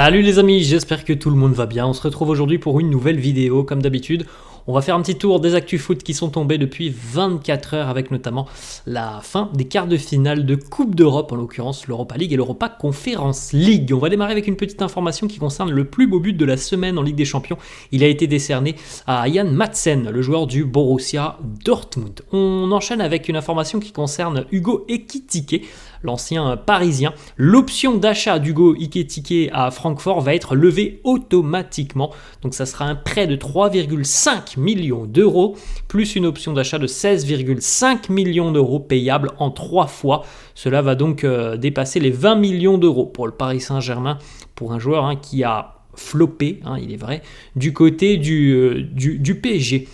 Salut les amis, j'espère que tout le monde va bien. On se retrouve aujourd'hui pour une nouvelle vidéo. Comme d'habitude, on va faire un petit tour des actus foot qui sont tombés depuis 24 heures avec notamment la fin des quarts de finale de Coupe d'Europe, en l'occurrence l'Europa League et l'Europa Conference League. On va démarrer avec une petite information qui concerne le plus beau but de la semaine en Ligue des Champions. Il a été décerné à Jan Madsen, le joueur du Borussia Dortmund. On enchaîne avec une information qui concerne Hugo Ekitike, l'ancien parisien. L'option d'achat d'Hugo Ekitike à Francfort va être levée automatiquement. Donc ça sera un prêt de 3,5 millions d'euros, plus une option d'achat de 16,5 millions d'euros payable en 3 fois. Cela va donc dépasser les 20 millions d'euros pour le Paris Saint-Germain, pour un joueur qui a floppé, il est vrai, du côté du PSG.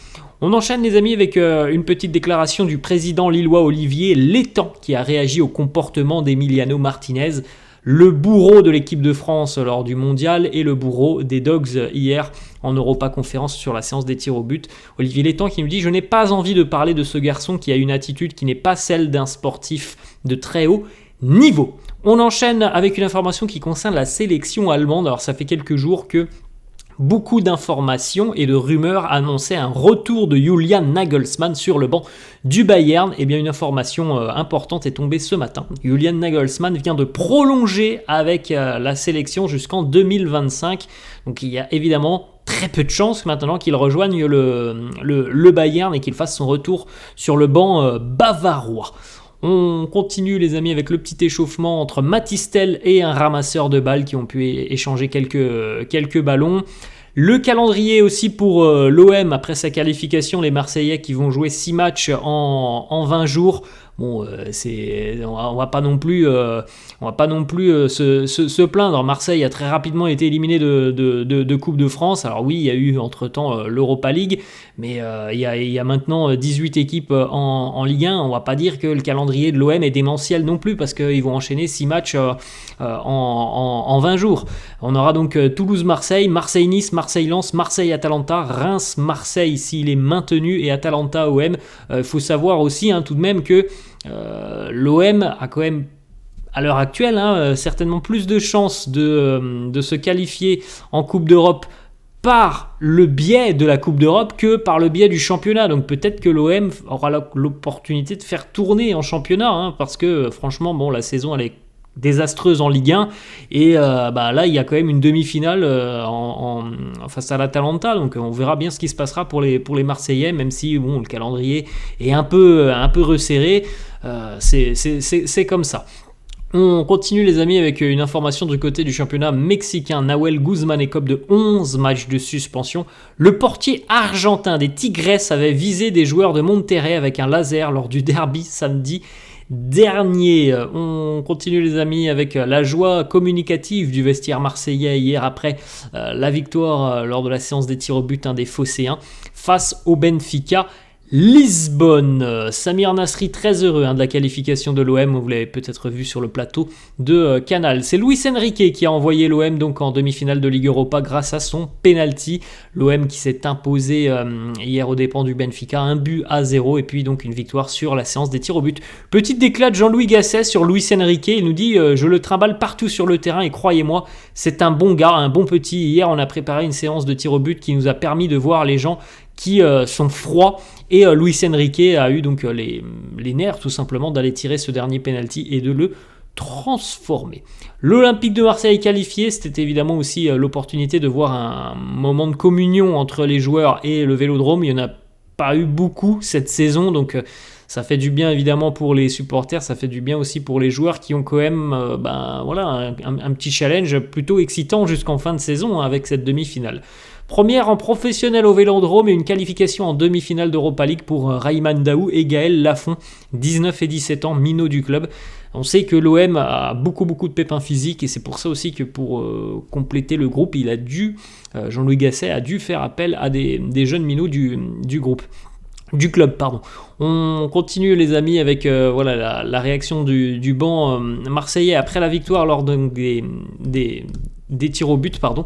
On enchaîne les amis avec une petite déclaration du président lillois Olivier Létang qui a réagi au comportement d'Emiliano Martinez, le bourreau de l'équipe de France lors du mondial et le bourreau des Dogs hier en Europa Conférence sur la séance des tirs au but. Olivier Létang qui nous dit « Je n'ai pas envie de parler de ce garçon qui a une attitude qui n'est pas celle d'un sportif de très haut niveau ». On enchaîne avec une information qui concerne la sélection allemande. Alors ça fait quelques jours que beaucoup d'informations et de rumeurs annonçaient un retour de Julian Nagelsmann sur le banc du Bayern. Et bien une information importante est tombée ce matin. Julian Nagelsmann vient de prolonger avec la sélection jusqu'en 2025. Donc il y a évidemment très peu de chances maintenant qu'il rejoigne le Bayern et qu'il fasse son retour sur le banc bavarois. On continue les amis avec le petit échauffement entre Mathys Tel et un ramasseur de balles qui ont pu échanger quelques ballons. Le calendrier aussi pour l'OM après sa qualification, les Marseillais qui vont jouer 6 matchs en 20 jours. Bon, on va pas non plus se plaindre. Marseille a très rapidement été éliminé de Coupe de France. Alors oui, il y a eu entre-temps l'Europa League, mais il y a maintenant 18 équipes en Ligue 1. On va pas dire que le calendrier de l'OM est démentiel non plus, parce qu'ils vont enchaîner 6 matchs en 20 jours. On aura donc Toulouse-Marseille, Marseille-Nice, Marseille-Lens, Marseille-Atalanta, Reims-Marseille s'il est maintenu et Atalanta-OM. Faut savoir aussi tout de même que l'OM a quand même à l'heure actuelle certainement plus de chances de se qualifier en Coupe d'Europe par le biais de la Coupe d'Europe que par le biais du championnat. Donc peut-être que l'OM aura l'opportunité de faire tourner en championnat, parce que franchement la saison elle est désastreuse en Ligue 1 et là il y a quand même une demi-finale face à l'Atalanta, donc on verra bien ce qui se passera pour les Marseillais, même si le calendrier est un peu resserré, c'est comme ça. On continue les amis avec une information du côté du championnat mexicain. Nahuel Guzmán écope de 11 matchs de suspension. Le portier argentin des Tigres avait visé des joueurs de Monterrey avec un laser lors du derby samedi dernier. On continue les amis avec la joie communicative du vestiaire marseillais hier après la victoire lors de la séance des tirs au but des Phocéens face au Benfica Lisbonne. Samir Nasri très heureux de la qualification de l'OM, vous l'avez peut-être vu sur le plateau de Canal. C'est Luis Enrique qui a envoyé l'OM donc en demi-finale de Ligue Europa grâce à son penalty. L'OM qui s'est imposé hier aux dépens du Benfica 1-0 et puis donc une victoire sur la séance des tirs au but. Petite déclat de Jean-Louis Gasset sur Luis Enrique, il nous dit je le trimballe partout sur le terrain et croyez-moi c'est un bon gars, un bon petit. Hier on a préparé une séance de tirs au but qui nous a permis de voir les gens qui sont froids et Luis Enrique a eu donc les nerfs tout simplement d'aller tirer ce dernier penalty et de le transformer. L'Olympique de Marseille qualifié, c'était évidemment aussi l'opportunité de voir un moment de communion entre les joueurs et le Vélodrome. Il n'y en a pas eu beaucoup cette saison, donc ça fait du bien évidemment pour les supporters, ça fait du bien aussi pour les joueurs qui ont quand même un petit challenge plutôt excitant jusqu'en fin de saison avec cette demi-finale. Première en professionnel au Vélodrome et une qualification en demi-finale d'Europa League pour Rayman Daou et Gaël Lafont, 19 et 17 ans, minots du club. On sait que l'OM a beaucoup de pépins physiques et c'est pour ça aussi que pour compléter le groupe, Jean-Louis Gasset a dû faire appel à des jeunes minots du groupe. Du club, pardon. On continue les amis avec la réaction du banc marseillais après la victoire lors des des tirs au but, pardon.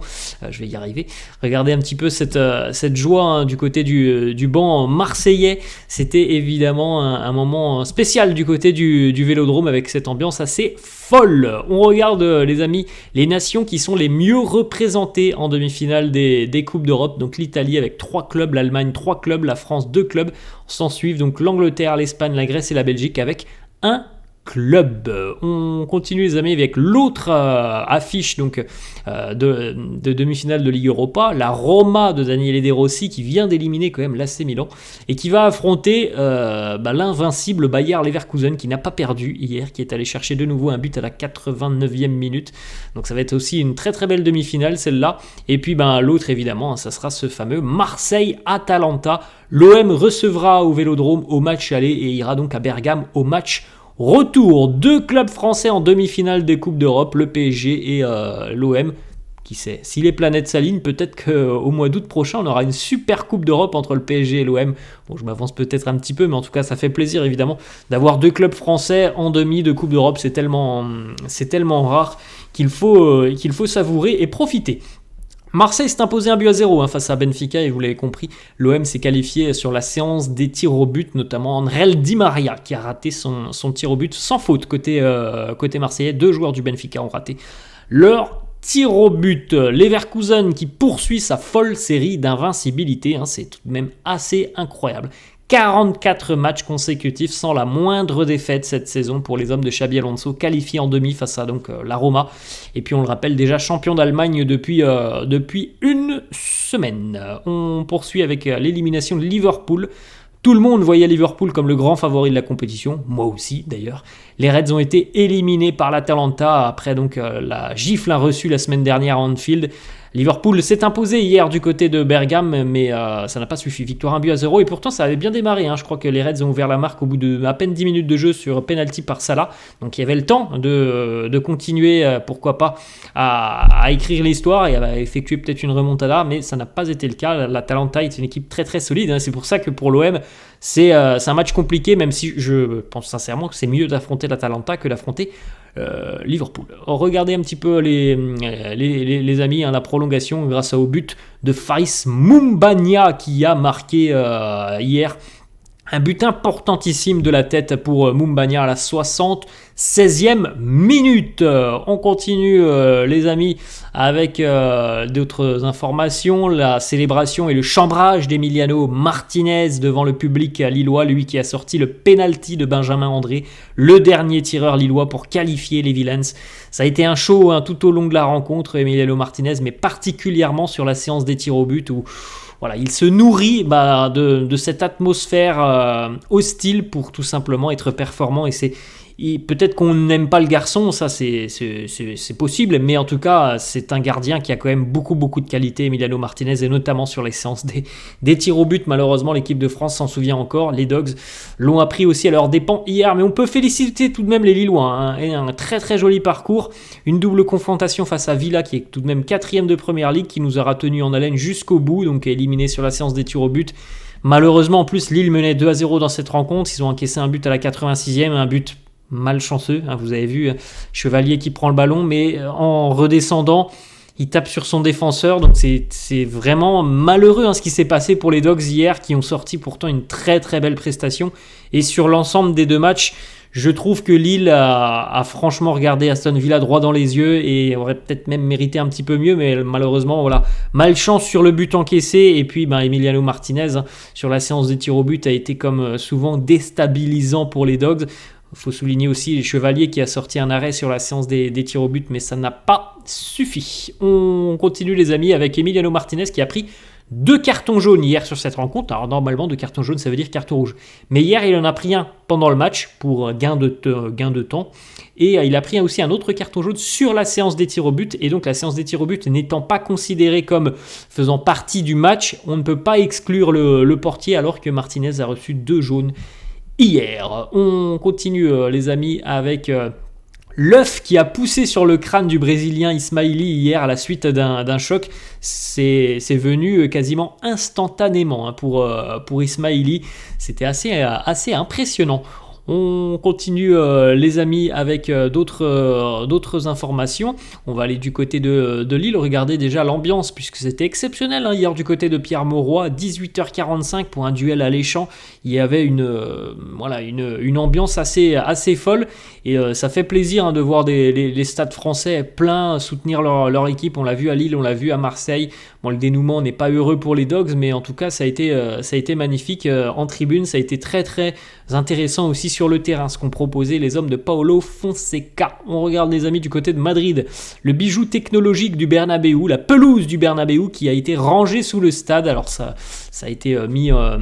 Je vais y arriver. Regardez un petit peu cette joie hein, du côté du banc marseillais. C'était évidemment un moment spécial du côté du Vélodrome avec cette ambiance assez folle. On regarde les amis, les nations qui sont les mieux représentées en demi-finale des Coupes d'Europe. Donc l'Italie avec 3 clubs, l'Allemagne 3 clubs, la France 2 clubs. S'en suivent donc l'Angleterre, l'Espagne, la Grèce et la Belgique avec un club. On continue les amis avec l'autre affiche donc de demi-finale de Ligue Europa, la Roma de Daniele De Rossi qui vient d'éliminer quand même l'AC Milan et qui va affronter l'invincible Bayer Leverkusen qui n'a pas perdu hier, qui est allé chercher de nouveau un but à la 89e minute. Donc ça va être aussi une très très belle demi-finale celle-là. Et puis l'autre évidemment, ça sera ce fameux Marseille-Atalanta. L'OM recevra au Vélodrome au match aller et ira donc à Bergame au match retour. 2 clubs français en demi-finale des Coupes d'Europe, le PSG et l'OM. Qui sait, si les planètes s'alignent, peut-être qu'au mois d'août prochain, on aura une super Coupe d'Europe entre le PSG et l'OM. Bon, je m'avance peut-être un petit peu, mais en tout cas, ça fait plaisir évidemment d'avoir 2 clubs français en demi de Coupe d'Europe. C'est tellement rare qu'il faut savourer et profiter. Marseille s'est imposé 1-0 face à Benfica et vous l'avez compris, l'OM s'est qualifié sur la séance des tirs au but, notamment Andrel Di Maria qui a raté son tir au but sans faute côté marseillais. 2 joueurs du Benfica ont raté leur tir au but. Leverkusen qui poursuit sa folle série d'invincibilité, c'est tout de même assez incroyable. 44 matchs consécutifs sans la moindre défaite cette saison pour les hommes de Xabi Alonso, qualifiés en demi face à la Roma. Et puis on le rappelle déjà champion d'Allemagne depuis une semaine. On poursuit avec l'élimination de Liverpool. Tout le monde voyait Liverpool comme le grand favori de la compétition, moi aussi d'ailleurs. Les Reds ont été éliminés par l'Atalanta après la gifle reçue la semaine dernière à Anfield. Liverpool s'est imposé hier du côté de Bergame, mais ça n'a pas suffi. Victoire 1-0 et pourtant ça avait bien démarré. Je crois que les Reds ont ouvert la marque au bout de à peine 10 minutes de jeu sur penalty par Salah. Donc il y avait le temps de continuer, pourquoi pas, à écrire l'histoire et à effectuer peut-être une remontada, mais ça n'a pas été le cas. L'Atalanta est une équipe très très solide. C'est pour ça que pour l'OM, c'est un match compliqué, même si je pense sincèrement que c'est mieux d'affronter l'Atalanta que d'affronter Liverpool. Regardez un petit peu les amis, la prolongation grâce au but de Faris Moumbagna qui a marqué hier. Un but importantissime de la tête pour Moumbagna à la 76e minute. On continue les amis avec d'autres informations. La célébration et le chambrage d'Emiliano Martinez devant le public lillois, lui qui a sorti le penalty de Benjamin André, le dernier tireur lillois pour qualifier les Villains. Ça a été un show tout au long de la rencontre, Emiliano Martinez, mais particulièrement sur la séance des tirs au but où voilà, il se nourrit de cette atmosphère hostile pour tout simplement être performant. Et peut-être qu'on n'aime pas le garçon, ça c'est possible, mais en tout cas c'est un gardien qui a quand même beaucoup de qualité, Emiliano Martinez, et notamment sur les séances des tirs au but. Malheureusement l'équipe de France s'en souvient encore, les Dogs l'ont appris aussi à leurs dépens hier, mais on peut féliciter tout de même les Lillois, et un très très joli parcours, une double confrontation face à Villa qui est tout de même 4e de Première Ligue, qui nous aura tenu en haleine jusqu'au bout, donc éliminé sur la séance des tirs au but. Malheureusement en plus Lille menait 2-0 dans cette rencontre, ils ont encaissé un but à la 86e, un but malchanceux, vous avez vu Chevalier qui prend le ballon, mais en redescendant il tape sur son défenseur, donc c'est vraiment malheureux ce qui s'est passé pour les Dogs hier, qui ont sorti pourtant une très très belle prestation. Et sur l'ensemble des 2 matchs, je trouve que Lille a franchement regardé Aston Villa droit dans les yeux et aurait peut-être même mérité un petit peu mieux, mais malheureusement voilà, malchance sur le but encaissé. Et puis Emiliano Martinez sur la séance des tirs au but a été comme souvent déstabilisant pour les Dogs. Il faut souligner aussi les Chevaliers qui a sorti un arrêt sur la séance des tirs au but, mais ça n'a pas suffi. On continue les amis avec Emiliano Martinez qui a pris 2 cartons jaunes hier sur cette rencontre. Alors normalement 2 cartons jaunes ça veut dire carton rouge. Mais hier il en a pris un pendant le match pour gain de temps. Et il a pris aussi un autre carton jaune sur la séance des tirs au but. Et donc la séance des tirs au but n'étant pas considérée comme faisant partie du match, on ne peut pas exclure le portier alors que Martinez a reçu 2 jaunes hier. On continue les amis avec l'œuf qui a poussé sur le crâne du Brésilien Ismaili hier à la suite d'un choc. C'est venu quasiment instantanément pour Ismaili. C'était assez impressionnant. On continue les amis avec d'autres informations. On va aller du côté de Lille. Regardez déjà l'ambiance puisque c'était exceptionnel hier du côté de Pierre Mauroy. 18h45 pour un duel alléchant. Il y avait une ambiance assez folle et ça fait plaisir de voir les stades français pleins soutenir leur équipe. On l'a vu à Lille, on l'a vu à Marseille. Bon, le dénouement n'est pas heureux pour les Dogs, mais en tout cas ça a été magnifique en tribune. Ça a été très très intéressant aussi sur le terrain, ce qu'ont proposé les hommes de Paulo Fonseca. On regarde les amis du côté de Madrid, le bijou technologique du Bernabéu, la pelouse du Bernabéu qui a été rangée sous le stade. Alors ça a été mis en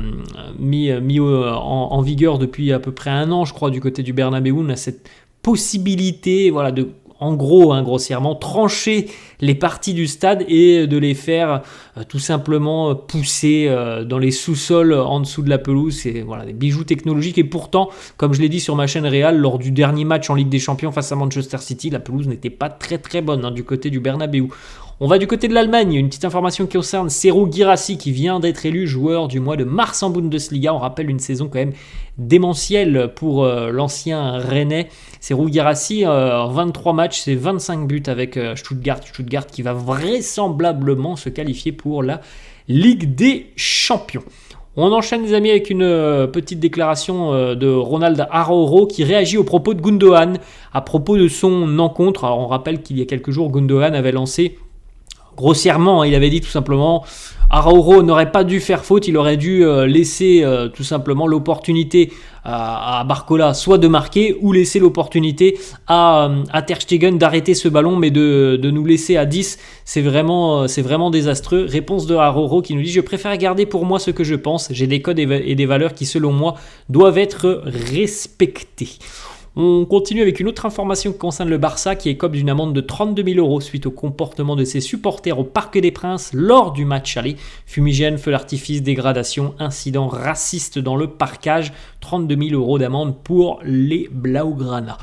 vigueur depuis à peu près un an, je crois, du côté du Bernabéu. On a cette possibilité, de en gros, grossièrement, trancher les parties du stade et de les faire tout simplement pousser dans les sous-sols en dessous de la pelouse. C'est des bijoux technologiques. Et pourtant, comme je l'ai dit sur ma chaîne Real, lors du dernier match en Ligue des Champions face à Manchester City, la pelouse n'était pas très très bonne du côté du Bernabéu. On va du côté de l'Allemagne, une petite information qui concerne Serhou Guirassy qui vient d'être élu joueur du mois de mars en Bundesliga. On rappelle une saison quand même démentielle pour l'ancien Rennais. Serhou Guirassy, 23 matchs, c'est 25 buts avec Stuttgart qui va vraisemblablement se qualifier pour la Ligue des Champions. On enchaîne les amis avec une petite déclaration de Ronald Araujo qui réagit aux propos de Gundogan à propos de son encontre. Alors on rappelle qu'il y a quelques jours, Gundogan avait lancé grossièrement, il avait dit tout simplement Araujo n'aurait pas dû faire faute, il aurait dû laisser tout simplement l'opportunité à Barcola soit de marquer ou laisser l'opportunité à Ter Stegen d'arrêter ce ballon, mais de nous laisser à 10, c'est vraiment désastreux. Réponse de Araujo qui nous dit: je préfère garder pour moi ce que je pense, j'ai des codes et des valeurs qui selon moi doivent être respectés. On continue avec une autre information qui concerne le Barça qui écope d'une amende de 32 000 € suite au comportement de ses supporters au Parc des Princes lors du match aller. Fumigène, feu d'artifice, dégradation, incident raciste dans le parcage. 32 000 € d'amende pour les Blaugrana.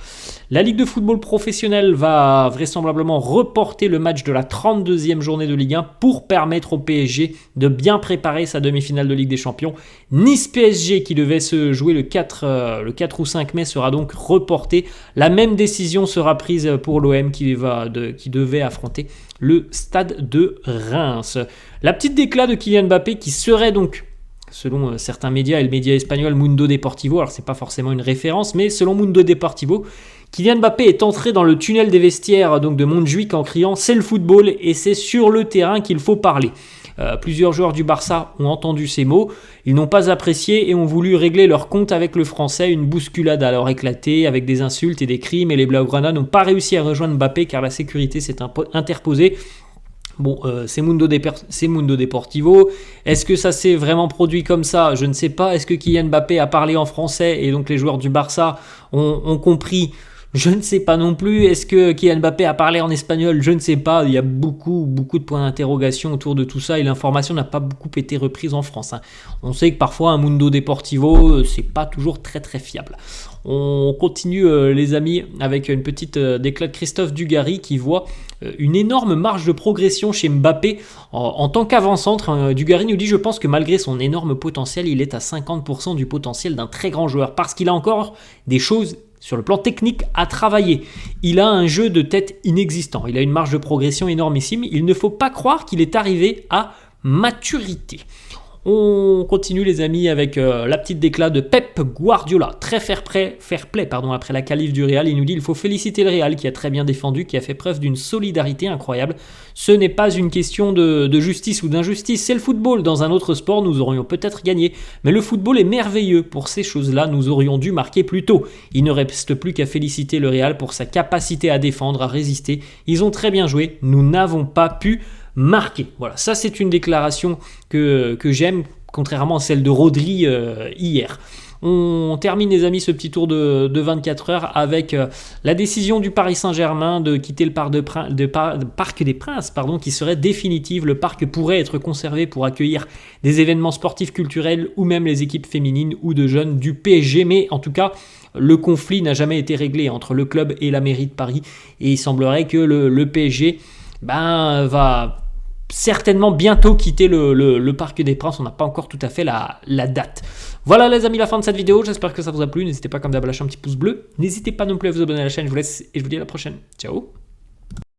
La Ligue de football professionnel va vraisemblablement reporter le match de la 32e journée de Ligue 1 pour permettre au PSG de bien préparer sa demi-finale de Ligue des Champions. Nice-PSG qui devait se jouer le 4 ou 5 mai sera donc reporté. La même décision sera prise pour l'OM qui devait affronter le Stade de Reims. La petite déclat de Kylian Mbappé qui serait donc, selon certains médias et le média espagnol Mundo Deportivo, alors c'est pas forcément une référence, mais selon Mundo Deportivo, Kylian Mbappé est entré dans le tunnel des vestiaires donc de Montjuïc en criant « c'est le football et c'est sur le terrain qu'il faut parler ». Plusieurs joueurs du Barça ont entendu ces mots, ils n'ont pas apprécié et ont voulu régler leur compte avec le français. Une bousculade a alors éclaté avec des insultes et des cris, mais les Blaugrana n'ont pas réussi à rejoindre Mbappé car la sécurité s'est interposée. Bon, c'est Mundo Deportivo. Est-ce que ça s'est vraiment produit comme ça ? Je ne sais pas. Est-ce que Kylian Mbappé a parlé en français et donc les joueurs du Barça ont compris ? Je ne sais pas non plus. Est-ce que Kylian Mbappé a parlé en espagnol ? Je ne sais pas. Il y a beaucoup de points d'interrogation autour de tout ça et l'information n'a pas beaucoup été reprise en France. On sait que parfois un Mundo Deportivo, c'est pas toujours très très fiable. On continue les amis avec une petite déclat de Christophe Dugarry qui voit une énorme marge de progression chez Mbappé en tant qu'avant-centre. Dugarry nous dit: je pense que malgré son énorme potentiel, il est à 50% du potentiel d'un très grand joueur parce qu'il a encore des choses sur le plan technique à travailler. Il a un jeu de tête inexistant. Il a une marge de progression énormissime. Il ne faut pas croire qu'il est arrivé à maturité. On continue les amis avec la petite déclat de Pep Guardiola. Très fair play après la qualif du Real. Il nous dit: il faut féliciter le Real qui a très bien défendu, qui a fait preuve d'une solidarité incroyable. Ce n'est pas une question de justice ou d'injustice, c'est le football. Dans un autre sport, nous aurions peut-être gagné. Mais le football est merveilleux. Pour ces choses-là, nous aurions dû marquer plus tôt. Il ne reste plus qu'à féliciter le Real pour sa capacité à défendre, à résister. Ils ont très bien joué. Nous n'avons pas pu marqué. Voilà, ça c'est une déclaration que j'aime, contrairement à celle de Rodri hier. On termine les amis ce petit tour de 24 heures avec la décision du Paris Saint-Germain de quitter le Parc des Princes qui serait définitive. Le parc pourrait être conservé pour accueillir des événements sportifs, culturels ou même les équipes féminines ou de jeunes du PSG, mais en tout cas le conflit n'a jamais été réglé entre le club et la mairie de Paris et il semblerait que le PSG va certainement bientôt quitter le Parc des Princes. On n'a pas encore tout à fait la date. Voilà les amis, la fin de cette vidéo. J'espère que ça vous a plu. N'hésitez pas comme d'hab à lâcher un petit pouce bleu. N'hésitez pas non plus à vous abonner à la chaîne. Je vous laisse et je vous dis à la prochaine. Ciao.